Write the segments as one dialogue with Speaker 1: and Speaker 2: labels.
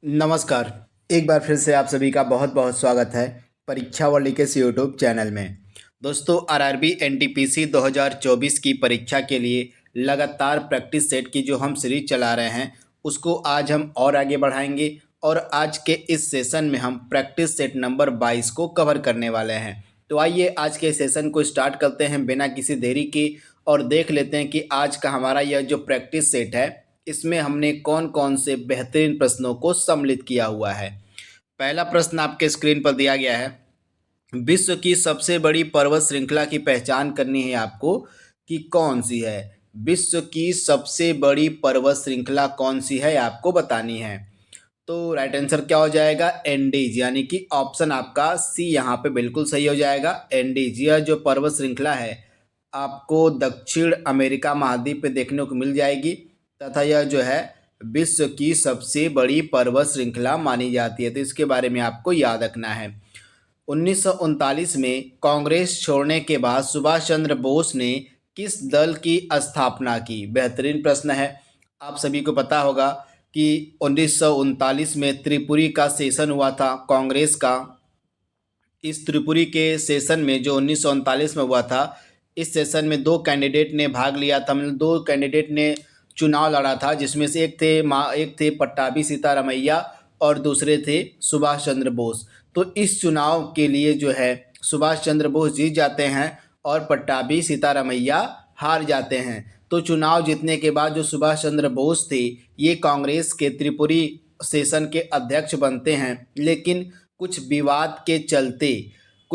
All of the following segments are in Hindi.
Speaker 1: नमस्कार। एक बार फिर से आप सभी का बहुत बहुत स्वागत है परीक्षा वर्ल्ड के इस यूट्यूब चैनल में। दोस्तों, आरआरबी एनटीपीसी 2024 की परीक्षा के लिए लगातार प्रैक्टिस सेट की जो हम सीरीज चला रहे हैं उसको आज हम और आगे बढ़ाएंगे और आज के इस सेशन में हम प्रैक्टिस सेट नंबर 22 को कवर करने वाले हैं। तो आइए आज के सेशन को स्टार्ट करते हैं बिना किसी देरी के और देख लेते हैं कि आज का हमारा यह जो प्रैक्टिस सेट है इसमें हमने कौन कौन से बेहतरीन प्रश्नों को सम्मिलित किया हुआ है। पहला प्रश्न आपके स्क्रीन पर दिया गया है। विश्व की सबसे बड़ी पर्वत श्रृंखला की पहचान करनी है आपको कि कौन सी है। विश्व की सबसे बड़ी पर्वत श्रृंखला कौन सी है आपको बतानी है। तो राइट आंसर क्या हो जाएगा? एंडीज, यानी कि ऑप्शन आपका सी यहाँ पे बिल्कुल सही हो जाएगा। एंडीज यह जो पर्वत श्रृंखला है आपको दक्षिण अमेरिका महाद्वीप पे देखने को मिल जाएगी तथा यह जो है विश्व की सबसे बड़ी पर्वत श्रृंखला मानी जाती है। तो इसके बारे में आपको याद रखना है। 1939 में कांग्रेस छोड़ने के बाद सुभाष चंद्र बोस ने किस दल की स्थापना की? बेहतरीन प्रश्न है। आप सभी को पता होगा कि 1939 में त्रिपुरी का सेशन हुआ था कांग्रेस का। इस त्रिपुरी के सेशन में जो 1939 में हुआ था, इस सेशन में दो कैंडिडेट ने भाग लिया था, मतलब दो कैंडिडेट ने चुनाव लड़ा था, जिसमें से एक थे पट्टाभी सीतारामैया और दूसरे थे सुभाष चंद्र बोस। तो इस चुनाव के लिए जो है सुभाष चंद्र बोस जीत जाते हैं और पट्टाभी सीतारामैया हार जाते हैं। तो चुनाव जीतने के बाद जो सुभाष चंद्र बोस थे ये कांग्रेस के त्रिपुरी सेशन के अध्यक्ष बनते हैं, लेकिन कुछ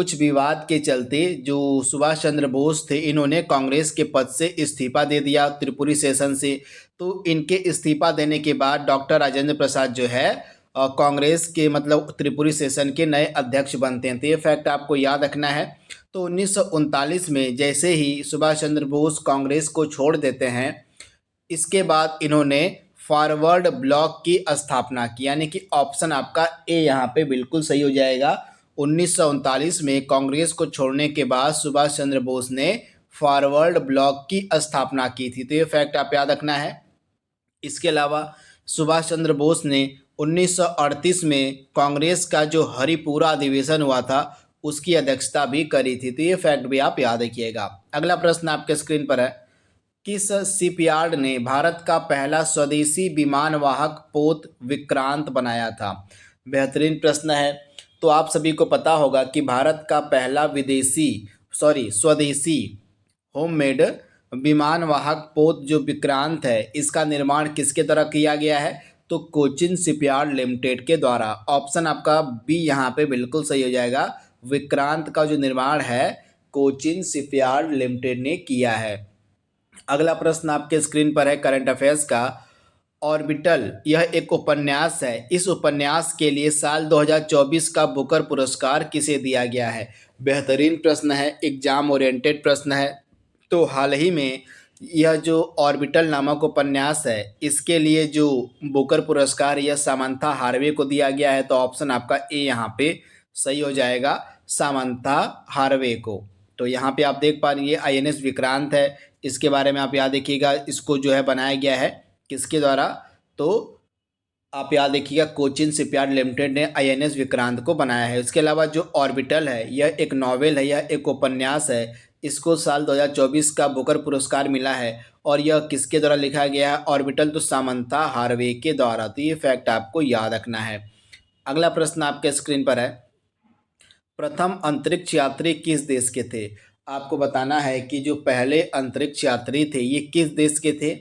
Speaker 1: विवाद के चलते जो सुभाष चंद्र बोस थे इन्होंने कांग्रेस के पद से इस्तीफा दे दिया त्रिपुरी सेशन से। तो इनके इस्तीफा देने के बाद डॉक्टर राजेंद्र प्रसाद जो है कांग्रेस के मतलब त्रिपुरी सेशन के नए अध्यक्ष बनते हैं। तो ये फैक्ट आपको याद रखना है। तो 1939 में जैसे ही सुभाष चंद्र बोस कांग्रेस को छोड़ देते हैं, इसके बाद इन्होंने फॉरवर्ड ब्लॉक की स्थापना की, यानी कि ऑप्शन आपका ए यहाँ पे बिल्कुल सही हो जाएगा। 1939 में कांग्रेस को छोड़ने के बाद सुभाष चंद्र बोस ने फॉरवर्ड ब्लॉक की स्थापना की थी। तो ये फैक्ट आप याद रखना है। इसके अलावा सुभाष चंद्र बोस ने 1938 में कांग्रेस का जो हरिपुरा अधिवेशन हुआ था उसकी अध्यक्षता भी करी थी। तो ये फैक्ट भी आप याद रखिएगा। अगला प्रश्न आपके स्क्रीन पर है। किस शिपयार्ड ने भारत का पहला स्वदेशी विमान वाहक पोत विक्रांत बनाया था? बेहतरीन प्रश्न है। तो आप सभी को पता होगा कि भारत का पहला स्वदेशी होममेड विमान वाहक पोत जो विक्रांत है इसका निर्माण किसके द्वारा किया गया है? तो कोचिन शिपयार्ड लिमिटेड के द्वारा। ऑप्शन आपका बी यहाँ पे बिल्कुल सही हो जाएगा। विक्रांत का जो निर्माण है कोचिन शिपयार्ड लिमिटेड ने किया है। अगला प्रश्न आपके स्क्रीन पर है करंट अफेयर्स का। ऑर्बिटल यह एक उपन्यास है। इस उपन्यास के लिए साल 2024 का बुकर पुरस्कार किसे दिया गया है? बेहतरीन प्रश्न है, एग्जाम ओरिएंटेड प्रश्न है। तो हाल ही में यह जो ऑर्बिटल नामक उपन्यास है इसके लिए जो बुकर पुरस्कार यह सामंथा हार्वे को दिया गया है। तो ऑप्शन आपका ए यहाँ पे सही हो जाएगा, सामंथा हार्वे को। तो यहाँ पे आप देख पा रही है आईएनएस विक्रांत है, इसके बारे में आप याद रखिएगा। इसको जो है बनाया गया है किसके द्वारा? तो आप याद रखिएगा कोचिन शिपयार्ड लिमिटेड ने आईएनएस विक्रांत को बनाया है। इसके अलावा जो ऑर्बिटल है यह एक नॉवेल है, यह एक उपन्यास है। इसको साल 2024 का बुकर पुरस्कार मिला है और यह किसके द्वारा लिखा गया है? ऑर्बिटल तो सामंथा हार्वे के द्वारा। तो ये फैक्ट आपको याद रखना है। अगला प्रश्न आपके स्क्रीन पर है। प्रथम अंतरिक्ष यात्री किस देश के थे? आपको बताना है कि जो पहले अंतरिक्ष यात्री थे ये किस देश के थे।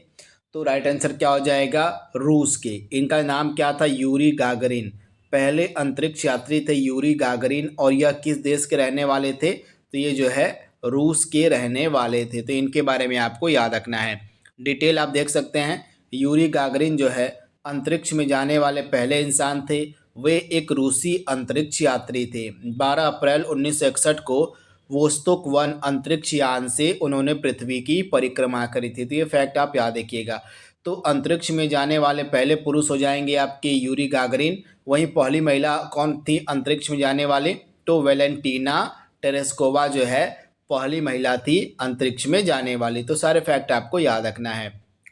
Speaker 1: तो राइट आंसर क्या हो जाएगा? रूस के। इनका नाम क्या था? Yuri Gagarin. पहले अंतरिक्ष यात्री थे यूरी गागरिन और यह किस देश के रहने वाले थे? तो ये जो है रूस के रहने वाले थे। तो इनके बारे में आपको याद रखना है। डिटेल आप देख सकते हैं। यूरी गागरिन जो है अंतरिक्ष में जाने वाले पहले इंसान थे। वे एक रूसी अंतरिक्ष यात्री थे। 12 अप्रैल 1961 को वोस्तोक 1 अंतरिक्ष यान से उन्होंने पृथ्वी की परिक्रमा करी थी। तो ये फैक्ट आप याद रखिएगा। तो अंतरिक्ष में जाने वाले पहले पुरुष हो जाएंगे आपके यूरी गागरिन। वहीं पहली महिला कौन थी अंतरिक्ष में जाने वाले? तो वेलेंटीना टेरेस्कोवा जो है पहली महिला थी अंतरिक्ष में जाने वाली। तो सारे फैक्ट आपको याद रखना है।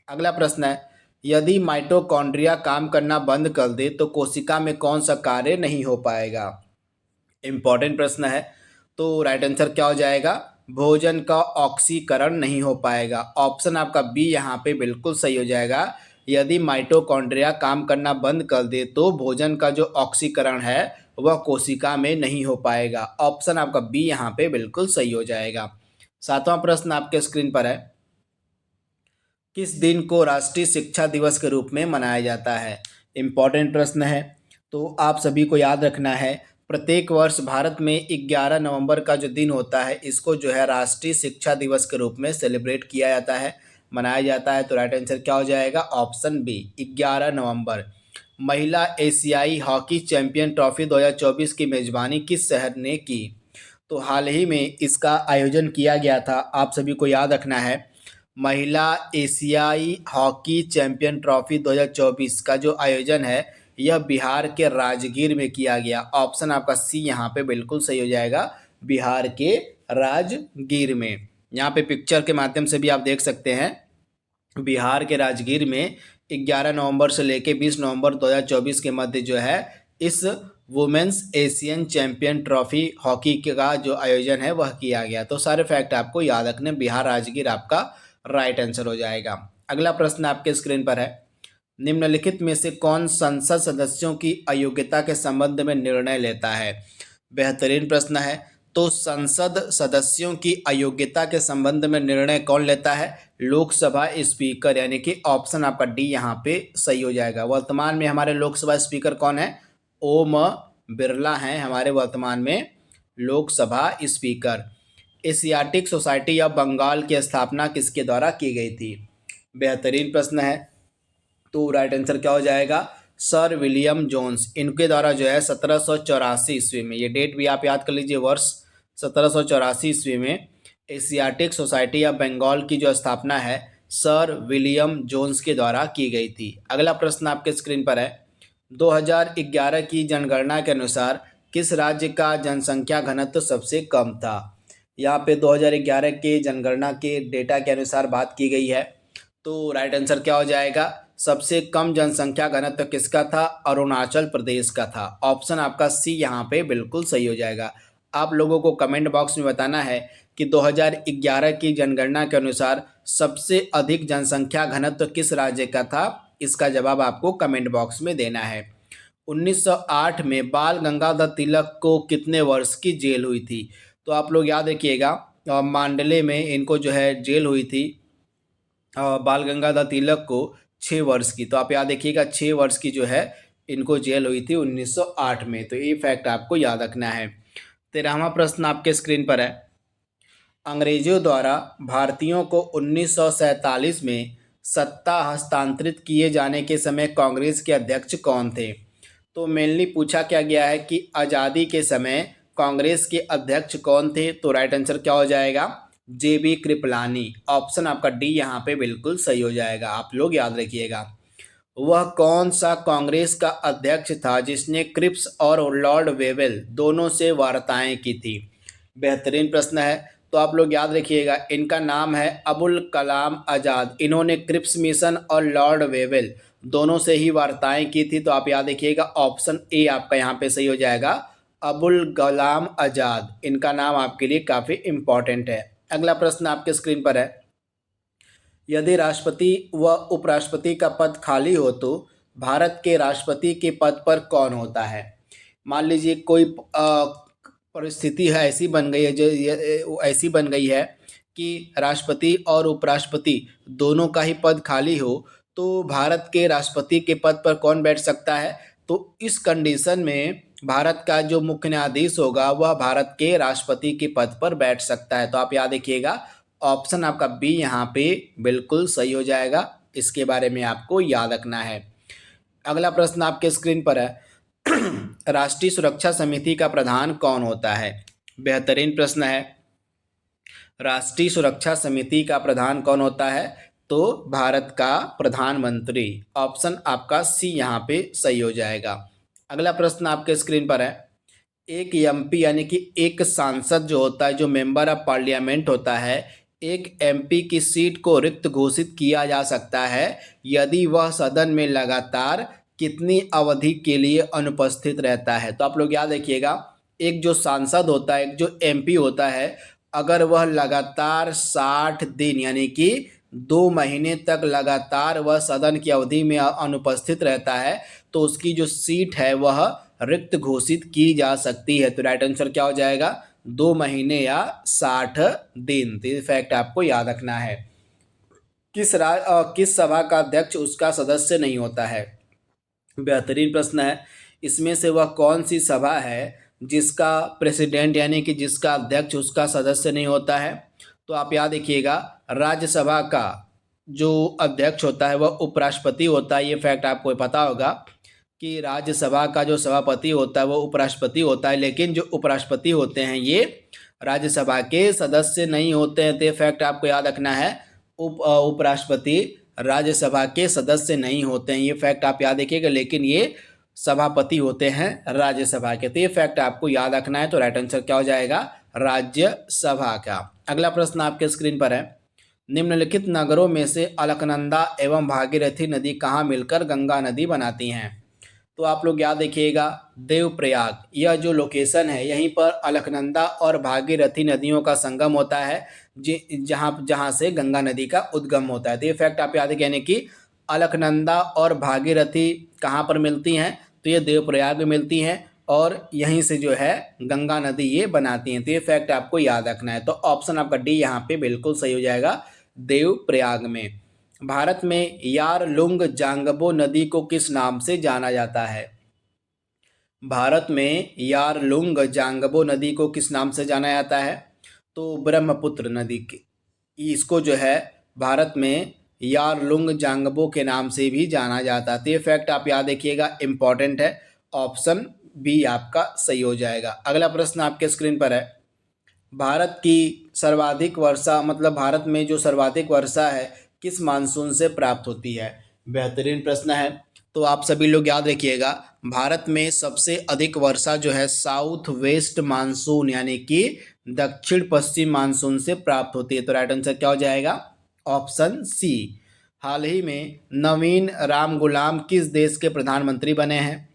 Speaker 1: अगला प्रश्न है यदि माइटोकॉन्ड्रिया काम करना बंद कर दे तो कोशिका में कौन सा कार्य नहीं हो पाएगा? इम्पॉर्टेंट प्रश्न है। तो राइट आंसर क्या हो जाएगा? भोजन का ऑक्सीकरण नहीं हो पाएगा। ऑप्शन आपका बी यहाँ पे बिल्कुल सही हो जाएगा। यदि माइटोकॉन्ड्रिया काम करना बंद कर दे तो भोजन का जो ऑक्सीकरण है वह कोशिका में नहीं हो पाएगा। ऑप्शन आपका बी यहाँ पे बिल्कुल सही हो जाएगा। सातवां प्रश्न आपके स्क्रीन पर है। किस दिन को राष्ट्रीय शिक्षा दिवस के रूप में मनाया जाता है? इम्पॉर्टेंट प्रश्न है। तो आप सभी को याद रखना है, प्रत्येक वर्ष भारत में 11 नवंबर का जो दिन होता है इसको जो है राष्ट्रीय शिक्षा दिवस के रूप में सेलिब्रेट किया जाता है, मनाया जाता है। तो राइट आंसर क्या हो जाएगा? ऑप्शन बी 11 नवंबर। महिला एशियाई हॉकी चैंपियन ट्रॉफी 2024 की मेजबानी किस शहर ने की? तो हाल ही में इसका आयोजन किया गया था, आप सभी को याद रखना है। महिला एशियाई हॉकी चैंपियन ट्रॉफी 2024 का जो आयोजन है यह बिहार के राजगीर में किया गया। ऑप्शन आपका सी यहाँ पे बिल्कुल सही हो जाएगा, बिहार के राजगीर में। यहाँ पे पिक्चर के माध्यम से भी आप देख सकते हैं, बिहार के राजगीर में 11 नवंबर से लेके 20 नवंबर 2024 के मध्य जो है इस women's Asian champion trophy hockey का जो आयोजन है वह किया गया। तो सारे फैक्ट आपको याद रखने, बिहार राजगीर आपका राइट आंसर हो जाएगा। अगला प्रश्न आपके स्क्रीन पर है। निम्नलिखित में से कौन संसद सदस्यों की अयोग्यता के संबंध में निर्णय लेता है? बेहतरीन प्रश्न है। तो संसद सदस्यों की अयोग्यता के संबंध में निर्णय कौन लेता है? लोकसभा स्पीकर, यानी कि ऑप्शन आपका डी यहाँ पे सही हो जाएगा। वर्तमान में हमारे लोकसभा स्पीकर कौन है? ओम बिरला हैं हमारे वर्तमान में Lok Sabha speaker. Asiatic Society of Bengal की स्थापना किसके द्वारा की गई थी? बेहतरीन प्रश्न है। तो राइट आंसर क्या हो जाएगा? सर विलियम जोन्स, इनके द्वारा जो है 1784 ईस्वी में, ये डेट भी आप याद कर लीजिए, वर्ष 1784 ईस्वी में एशियाटिक सोसाइटी ऑफ बंगाल की जो स्थापना है सर विलियम जोन्स के द्वारा की गई थी। अगला प्रश्न आपके स्क्रीन पर है। 2011 की जनगणना के अनुसार किस राज्य का जनसंख्या घनत्व सबसे कम था? यहाँ पे 2011 के जनगणना के डेटा के अनुसार बात की गई है। तो राइट आंसर क्या हो जाएगा? सबसे कम जनसंख्या घनत्व किसका था? अरुणाचल प्रदेश का था। ऑप्शन आपका सी यहाँ पे बिल्कुल सही हो जाएगा। आप लोगों को कमेंट बॉक्स में बताना है कि 2011 की जनगणना के अनुसार सबसे अधिक जनसंख्या घनत्व किस राज्य का था। इसका जवाब आपको कमेंट बॉक्स में देना है। 1908 में बाल गंगाधर तिलक को कितने वर्ष की जेल हुई थी? तो आप लोग याद रखिएगा, मांडले में इनको जो है जेल हुई थी बाल गंगाधर तिलक को 6 वर्ष की। तो आप याद रखिएगा 6 वर्ष की जो है इनको जेल हुई थी 1908 में। तो ये फैक्ट आपको याद रखना है। 13वां प्रश्न आपके स्क्रीन पर है। अंग्रेजों द्वारा भारतीयों को 1947 में सत्ता हस्तांतरित किए जाने के समय कांग्रेस के अध्यक्ष कौन थे? तो मेनली पूछा क्या गया है कि आज़ादी के समय कांग्रेस के अध्यक्ष कौन थे? तो राइट आंसर क्या हो जाएगा? जेबी कृपलानी। ऑप्शन आपका डी यहाँ पे बिल्कुल सही हो जाएगा, आप लोग याद रखिएगा। वह कौन सा कांग्रेस का अध्यक्ष था जिसने क्रिप्स और लॉर्ड वेवेल दोनों से वार्ताएं की थी? बेहतरीन प्रश्न है। तो आप लोग याद रखिएगा, इनका नाम है अबुल कलाम आज़ाद। इन्होंने क्रिप्स मिशन और लॉर्ड वेवेल दोनों से ही वार्ताएं की थी। तो आप याद रखिएगा ऑप्शन ए आपका यहाँ पे सही हो जाएगा, अबुल कलाम आज़ाद। इनका नाम आपके लिए काफ़ी इम्पॉर्टेंट है। अगला प्रश्न आपके स्क्रीन पर है। यदि राष्ट्रपति व उपराष्ट्रपति का पद खाली हो तो भारत के राष्ट्रपति के पद पर कौन होता है? मान लीजिए कोई परिस्थिति है ऐसी बन गई है, जो ऐसी बन गई है कि राष्ट्रपति और उपराष्ट्रपति दोनों का ही पद खाली हो, तो भारत के राष्ट्रपति के पद पर कौन बैठ सकता है? तो इस कंडीशन में भारत का जो मुख्य न्यायाधीश होगा वह भारत के राष्ट्रपति के पद पर बैठ सकता है। तो आप याद रखिएगा ऑप्शन आपका बी यहाँ पे बिल्कुल सही हो जाएगा। इसके बारे में आपको याद रखना है। अगला प्रश्न आपके स्क्रीन पर है। राष्ट्रीय सुरक्षा समिति का प्रधान कौन होता है? बेहतरीन प्रश्न है। राष्ट्रीय सुरक्षा समिति का प्रधान कौन होता है? तो भारत का प्रधानमंत्री। ऑप्शन आपका सी यहाँ पे सही हो जाएगा। अगला प्रश्न आपके स्क्रीन पर है। एक एमपी यानी कि एक सांसद जो होता है, जो मेंबर ऑफ पार्लियामेंट होता है, एक एमपी की सीट को रिक्त घोषित किया जा सकता है यदि वह सदन में लगातार कितनी अवधि के लिए अनुपस्थित रहता है। तो आप लोग याद रखिएगा, एक जो सांसद होता है, एक जो एमपी होता है, अगर वह लगातार 60 दिन यानी कि 2 महीने तक लगातार वह सदन की अवधि में अनुपस्थित रहता है तो उसकी जो सीट है वह रिक्त घोषित की जा सकती है। तो राइट आंसर क्या हो जाएगा? 2 महीने या 60 दिन। तो ये फैक्ट आपको याद रखना है। किस सभा का अध्यक्ष उसका सदस्य नहीं होता है? बेहतरीन प्रश्न है। इसमें से वह कौन सी सभा है जिसका प्रेसिडेंट यानी कि जिसका अध्यक्ष उसका सदस्य नहीं होता है? तो आप याद रखिएगा, राज्यसभा का जो अध्यक्ष होता है वह उपराष्ट्रपति होता है। ये फैक्ट आपको पता होगा कि राज्यसभा का जो सभापति होता है वो उपराष्ट्रपति होता है, लेकिन जो उपराष्ट्रपति होते हैं ये राज्यसभा के सदस्य नहीं होते हैं। तो ये फैक्ट आपको याद रखना है, उपराष्ट्रपति राज्यसभा के सदस्य नहीं होते हैं। ये फैक्ट आप याद रखिएगा, लेकिन ये सभापति होते हैं राज्यसभा के। तो ये फैक्ट आपको याद रखना है। तो राइट आंसर क्या हो जाएगा? राज्यसभा का। अगला प्रश्न आपके स्क्रीन पर है, निम्नलिखित नगरों में से अलकनंदा एवं भागीरथी नदी कहाँ मिलकर गंगा नदी बनाती हैं? तो आप लोग याद रखिएगा, देवप्रयाग यह जो लोकेशन है यहीं पर अलकनंदा और भागीरथी नदियों का संगम होता है, जहाँ से गंगा नदी का उद्गम होता है। तो ये फैक्ट आप याद रखें, यानी कि अलकनंदा और भागीरथी कहाँ पर मिलती हैं? तो ये देवप्रयाग में मिलती हैं और यहीं से जो है गंगा नदी ये बनाती हैं। तो ये फैक्ट आपको याद रखना है। तो ऑप्शन आपका डी यहाँ पे बिल्कुल सही हो जाएगा, देवप्रयाग में। भारत में यारलुंग जांगबो नदी को किस नाम से जाना जाता है? भारत में यारलुंग जांगबो नदी को किस नाम से जाना जाता है? तो ब्रह्मपुत्र नदी की, इसको जो है भारत में यारलुंग जांगबो के नाम से भी जाना जाता है। तो ये फैक्ट आप याद रखिएगा, इंपॉर्टेंट है। ऑप्शन बी आपका सही हो जाएगा। अगला प्रश्न आपके स्क्रीन पर है, भारत की सर्वाधिक वर्षा मतलब भारत में जो सर्वाधिक वर्षा है किस मानसून से प्राप्त होती है? बेहतरीन प्रश्न है। तो आप सभी लोग याद रखिएगा, भारत में सबसे अधिक वर्षा जो है साउथ वेस्ट मानसून यानी कि दक्षिण पश्चिम मानसून से प्राप्त होती है। तो राइट आंसर क्या हो जाएगा? Option C. हाल ही में नवीन राम गुलाम किस देश के प्रधानमंत्री बने हैं?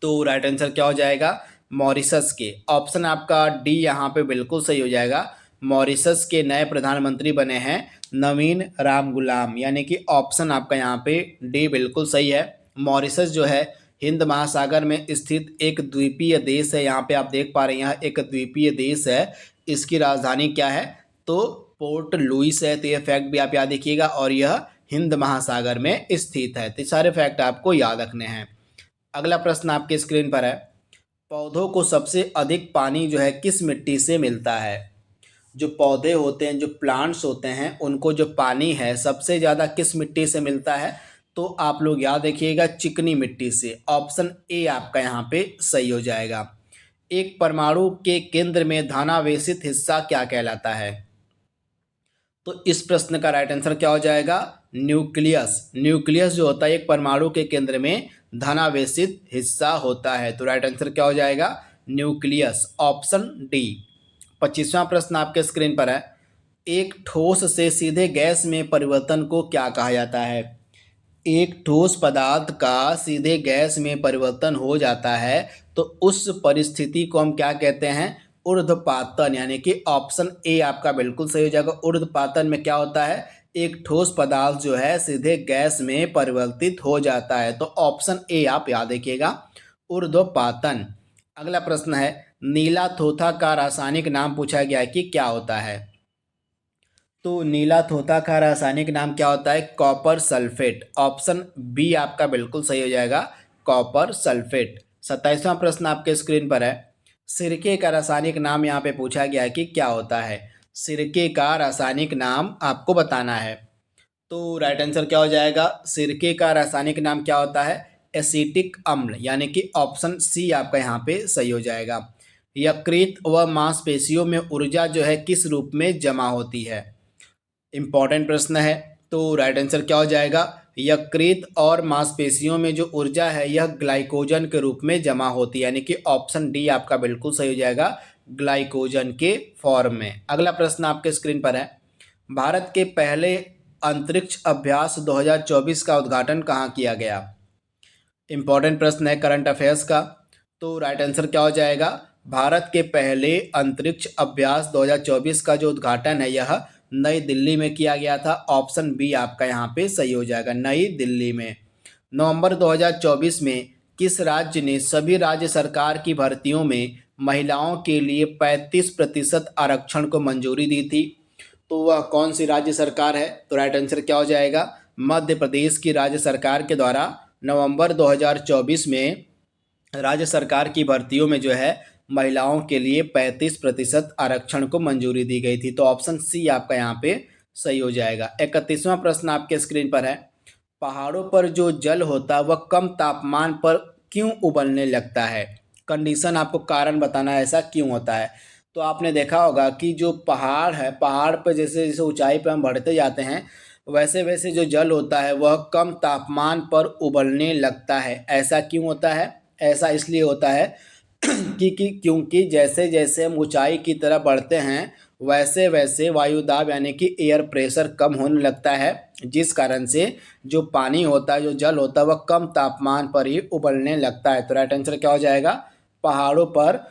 Speaker 1: तो राइट आंसर क्या हो जाएगा? मॉरिशस के। ऑप्शन आपका डी यहाँ पे बिल्कुल सही हो जाएगा। मॉरिशस के नए प्रधानमंत्री बने हैं नवीन राम गुलाम, यानी कि ऑप्शन आपका यहाँ पे डी बिल्कुल सही है। मॉरिशस जो है हिंद महासागर में स्थित एक द्वीपीय देश है। यहाँ पे आप देख पा रहे हैं, यहाँ एक द्वीपीय देश है। इसकी राजधानी क्या है? तो पोर्ट लुइस है। तो ये फैक्ट भी आप याद रखिएगा, और यह हिंद महासागर में स्थित है। तो सारे फैक्ट आपको याद रखने हैं। अगला प्रश्न आपके स्क्रीन पर है, पौधों को सबसे अधिक पानी जो है किस मिट्टी से मिलता है? जो पौधे होते हैं, जो प्लांट्स होते हैं, उनको जो पानी है सबसे ज़्यादा किस मिट्टी से मिलता है? तो आप लोग याद रखिएगा, चिकनी मिट्टी से। ऑप्शन ए आपका यहाँ पे सही हो जाएगा। एक परमाणु के केंद्र में धनावेशित हिस्सा क्या कहलाता है? तो इस प्रश्न का राइट आंसर क्या हो जाएगा? न्यूक्लियस। न्यूक्लियस जो होता है एक परमाणु के केंद्र में धनावेशित हिस्सा होता है। तो राइट आंसर क्या हो जाएगा? न्यूक्लियस। Option D. 25वां प्रश्न आपके स्क्रीन पर है, एक ठोस से सीधे गैस में परिवर्तन को क्या कहा जाता है? एक ठोस पदार्थ का सीधे गैस में परिवर्तन हो जाता है तो उस परिस्थिति को हम क्या कहते हैं? ऊर्ध्वपातन। यानी कि ऑप्शन ए आपका बिल्कुल सही हो जाएगा। ऊर्ध्वपातन में क्या होता है? एक ठोस पदार्थ जो है सीधे गैस में परिवर्तित हो जाता है। तो ऑप्शन ए आप याद रखिएगा, ऊर्ध्वपातन। अगला प्रश्न है, नीला थोथा का रासायनिक नाम पूछा गया है कि क्या होता है? तो नीला थोथा का रासायनिक नाम क्या होता है? Copper sulphate. ऑप्शन बी आपका बिल्कुल सही हो जाएगा, कॉपर सल्फेट। 27वां प्रश्न आपके स्क्रीन पर है, सिरके का रासायनिक नाम यहाँ पे पूछा गया है कि क्या होता है? सिरके का रासायनिक नाम आपको बताना है। तो राइट आंसर क्या हो जाएगा? सिरके का रासायनिक नाम क्या होता है? एसिटिक अम्ल, यानी कि ऑप्शन सी आपका यहाँ पे सही हो जाएगा। यकृत व मांसपेशियों में ऊर्जा जो है किस रूप में जमा होती है? इंपॉर्टेंट प्रश्न है। तो राइट आंसर क्या हो जाएगा? यकृत और मांसपेशियों में जो ऊर्जा है यह ग्लाइकोजन के रूप में जमा होती है, यानी कि ऑप्शन डी आपका बिल्कुल सही हो जाएगा, ग्लाइकोजन के फॉर्म में। अगला प्रश्न आपके स्क्रीन पर है, भारत के पहले अंतरिक्ष अभ्यास 2024 का उद्घाटन कहाँ किया गया? इंपॉर्टेंट प्रश्न है करंट अफेयर्स का। तो राइट आंसर क्या हो जाएगा? भारत के पहले अंतरिक्ष अभ्यास 2024 का जो उद्घाटन है यह नई दिल्ली में किया गया था। ऑप्शन बी आपका यहाँ पे सही हो जाएगा, नई दिल्ली में। नवंबर 2024 में किस राज्य ने सभी राज्य सरकार की भर्तियों में महिलाओं के लिए 35% आरक्षण को मंजूरी दी थी? तो वह कौन सी राज्य सरकार है? तो राइट आंसर क्या हो जाएगा? मध्य प्रदेश की राज्य सरकार के द्वारा नवंबर 2024 में राज्य सरकार की भर्तियों में जो है महिलाओं के लिए 35% आरक्षण को मंजूरी दी गई थी। तो ऑप्शन सी आपका यहाँ पे सही हो जाएगा। 31वां प्रश्न आपके स्क्रीन पर है, पहाड़ों पर जो जल होता है वह कम तापमान पर क्यों उबलने लगता है? कंडीशन आपको कारण बताना है ऐसा क्यों होता है। तो आपने देखा होगा कि जो पहाड़ है, पहाड़ पर जैसे जैसे ऊंचाई पर हम बढ़ते जाते हैं वैसे वैसे जो जल होता है वह कम तापमान पर उबलने लगता है। ऐसा क्यों होता है? ऐसा इसलिए होता है क्योंकि जैसे जैसे हम ऊंचाई की तरफ बढ़ते हैं वैसे वैसे वायु दाब यानी कि एयर प्रेशर कम होने लगता है, जिस कारण से जो पानी होता है, जो जल होता है वह कम तापमान पर ही उबलने लगता है। तो राइट आंसर क्या हो जाएगा? पहाड़ों पर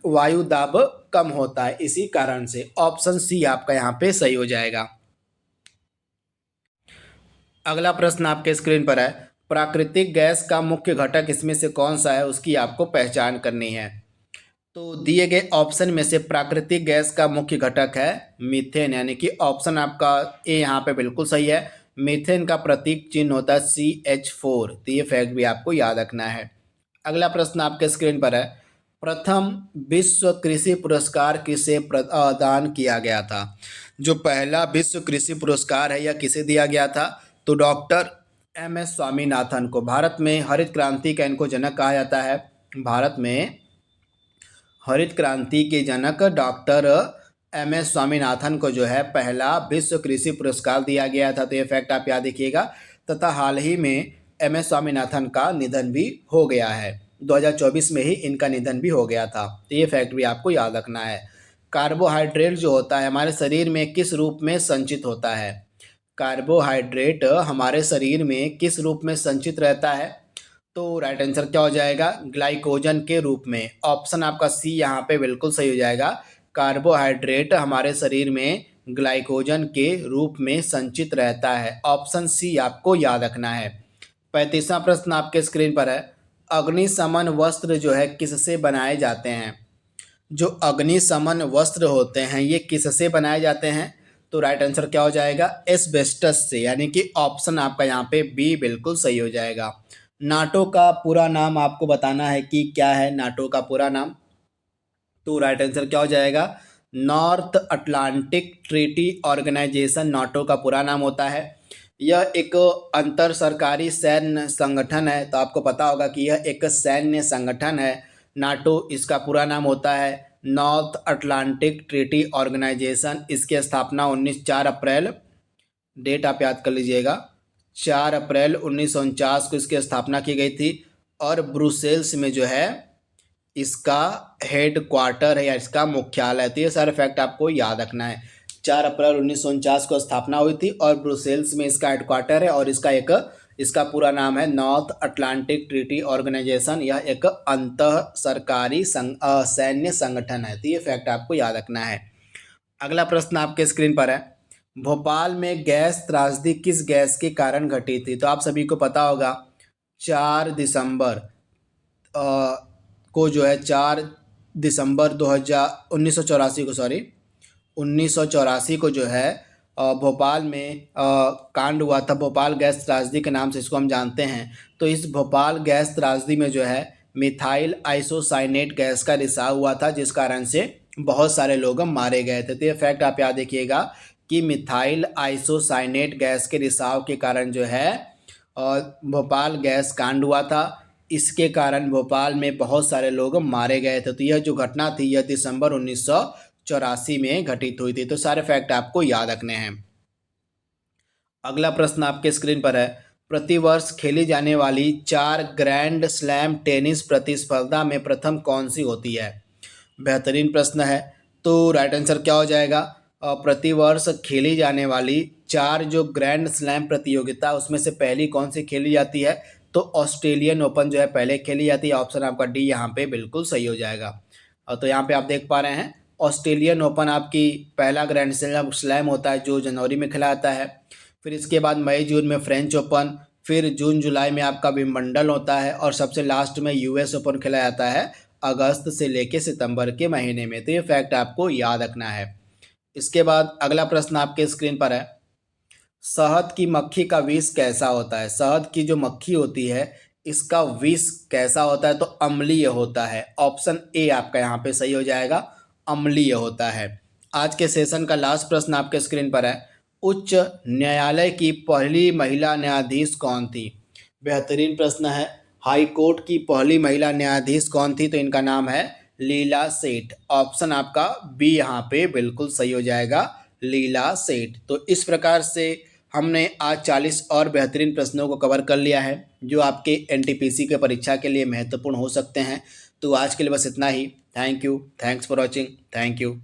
Speaker 1: वायु दाब कम होता है, इसी कारण से। ऑप्शन सी आपका यहाँ पे सही हो जाएगा। अगला प्रश्न आपके स्क्रीन पर है, प्राकृतिक गैस का मुख्य घटक इसमें से कौन सा है, उसकी आपको पहचान करनी है। तो दिए गए ऑप्शन में से प्राकृतिक गैस का मुख्य घटक है मीथेन, यानी कि ऑप्शन आपका ए यहाँ पे बिल्कुल सही है। मीथेन का प्रतीक चिन्ह होता है CH4। तो ये फैक्ट भी आपको याद रखना है। अगला प्रश्न आपके स्क्रीन पर है, प्रथम विश्व कृषि पुरस्कार किसे प्रदान किया गया था? जो पहला विश्व कृषि पुरस्कार है यह किसे दिया गया था? तो डॉक्टर MS स्वामीनाथन को। भारत में हरित क्रांति का इनको जनक कहा जाता है। भारत में हरित क्रांति के जनक डॉक्टर MS स्वामीनाथन को जो है पहला विश्व कृषि पुरस्कार दिया गया था। तो ये फैक्ट आप याद रखिएगा। तथा हाल ही में MS स्वामीनाथन का निधन भी हो गया है। 2024 में ही इनका निधन भी हो गया था। तो ये फैक्ट भी आपको याद रखना है। कार्बोहाइड्रेट जो होता है हमारे शरीर में किस रूप में संचित होता है? कार्बोहाइड्रेट हमारे शरीर में किस रूप में संचित रहता है? तो राइट आंसर क्या हो जाएगा? ग्लाइकोजन के रूप में। ऑप्शन आपका सी यहाँ पे बिल्कुल सही हो जाएगा। कार्बोहाइड्रेट हमारे शरीर में ग्लाइकोजन के रूप में संचित रहता है। ऑप्शन सी आपको याद रखना है। 35वां प्रश्न आपके स्क्रीन पर है, अग्निशमन वस्त्र जो है किससे बनाए जाते हैं? जो अग्निशमन वस्त्र होते हैं ये किससे बनाए जाते हैं? तो राइट आंसर क्या हो जाएगा? एस्बेस्टस से, यानी कि ऑप्शन आपका यहाँ पे बी बिल्कुल सही हो जाएगा। नाटो का पूरा नाम आपको बताना है कि क्या है नाटो का पूरा नाम। तो राइट आंसर क्या हो जाएगा? North Atlantic Treaty Organisation NATO का पूरा नाम होता है। यह एक अंतर सरकारी सैन्य संगठन है। तो आपको पता होगा कि यह एक सैन्य संगठन है। नाटो इसका पूरा नाम होता है नॉर्थ अटलांटिक ट्रीटी ऑर्गेनाइजेशन। इसकी स्थापना 4 अप्रैल, डेट आप याद कर लीजिएगा, 4 अप्रैल 1949 को इसकी स्थापना की गई थी। और ब्रुसेल्स में जो है इसका हेड क्वार्टर है या इसका मुख्यालय। तो ये सारे फैक्ट आपको याद रखना है। 4 अप्रैल 1949 को स्थापना हुई थी और ब्रुसेल्स में इसका हेड क्वार्टर है और इसका पूरा नाम है नॉर्थ अटलांटिक ट्रीटी ऑर्गेनाइजेशन। यह एक अंतः सरकारी सैन्य संगठन है। तो ये फैक्ट आपको याद रखना है। अगला प्रश्न आपके स्क्रीन पर है, भोपाल में गैस त्रासदी किस गैस के कारण घटी थी? तो आप सभी को पता होगा 4 दिसंबर को जो है 4 दिसंबर 1984 को 1984 को जो है भोपाल में कांड हुआ था। भोपाल गैस त्रासदी के नाम से इसको हम जानते हैं। तो इस भोपाल गैस त्रासदी में जो है मिथाइल आइसोसाइनेट गैस का रिसाव हुआ था, जिस कारण से बहुत सारे लोग मारे गए थे। तो ये फैक्ट आप याद रखिएगा कि मिथाइल आइसोसाइनेट गैस के रिसाव के कारण जो है भोपाल गैस कांड हुआ था। इसके कारण भोपाल में बहुत सारे लोग मारे गए थे। तो यह जो घटना थी यह दिसंबर 1984 में घटित हुई थी। तो सारे फैक्ट आपको याद रखने हैं। अगला प्रश्न आपके स्क्रीन पर है, प्रतिवर्ष खेली जाने वाली 4 ग्रैंड स्लैम टेनिस प्रतिस्पर्धा में प्रथम कौन सी होती है? बेहतरीन प्रश्न है। तो राइट आंसर क्या हो जाएगा? प्रतिवर्ष खेली जाने वाली 4 जो ग्रैंड स्लैम प्रतियोगिता उसमें से पहली कौन सी खेली जाती है? तो ऑस्ट्रेलियन ओपन जो है पहले खेली जाती है। ऑप्शन आपका डी यहाँ पे बिल्कुल सही हो जाएगा। तो यहाँ पे आप देख पा रहे हैं ऑस्ट्रेलियन ओपन आपकी पहला ग्रैंड स्लैम होता है जो जनवरी में खेला जाता है। फिर इसके बाद मई जून में फ्रेंच ओपन, फिर जून जुलाई में आपका विंबलडन होता है और सबसे लास्ट में यूएस ओपन खेला जाता है अगस्त से लेके सितंबर के महीने में। तो ये फैक्ट आपको याद रखना है। इसके बाद अगला प्रश्न आपके स्क्रीन पर है, शहद की मक्खी का विष कैसा होता है? शहद की जो मक्खी होती है इसका विष कैसा होता है? तो अम्लीय होता है। ऑप्शन ए आपका यहाँ पे सही हो जाएगा, अम्लीय होता है। आज के सेशन का लास्ट प्रश्न आपके स्क्रीन पर है, उच्च न्यायालय की पहली महिला न्यायाधीश कौन थी? बेहतरीन प्रश्न है। हाई कोर्ट की पहली महिला न्यायाधीश कौन थी? तो इनका नाम है लीला सेठ। ऑप्शन आपका बी यहाँ पे बिल्कुल सही हो जाएगा, लीला सेठ। तो इस प्रकार से हमने आज 40 और बेहतरीन प्रश्नों को कवर कर लिया है जो आपके एनटीपीसी के परीक्षा के लिए महत्वपूर्ण हो सकते हैं। तो आज के लिए बस इतना ही। Thank you, thanks for watching, thank you.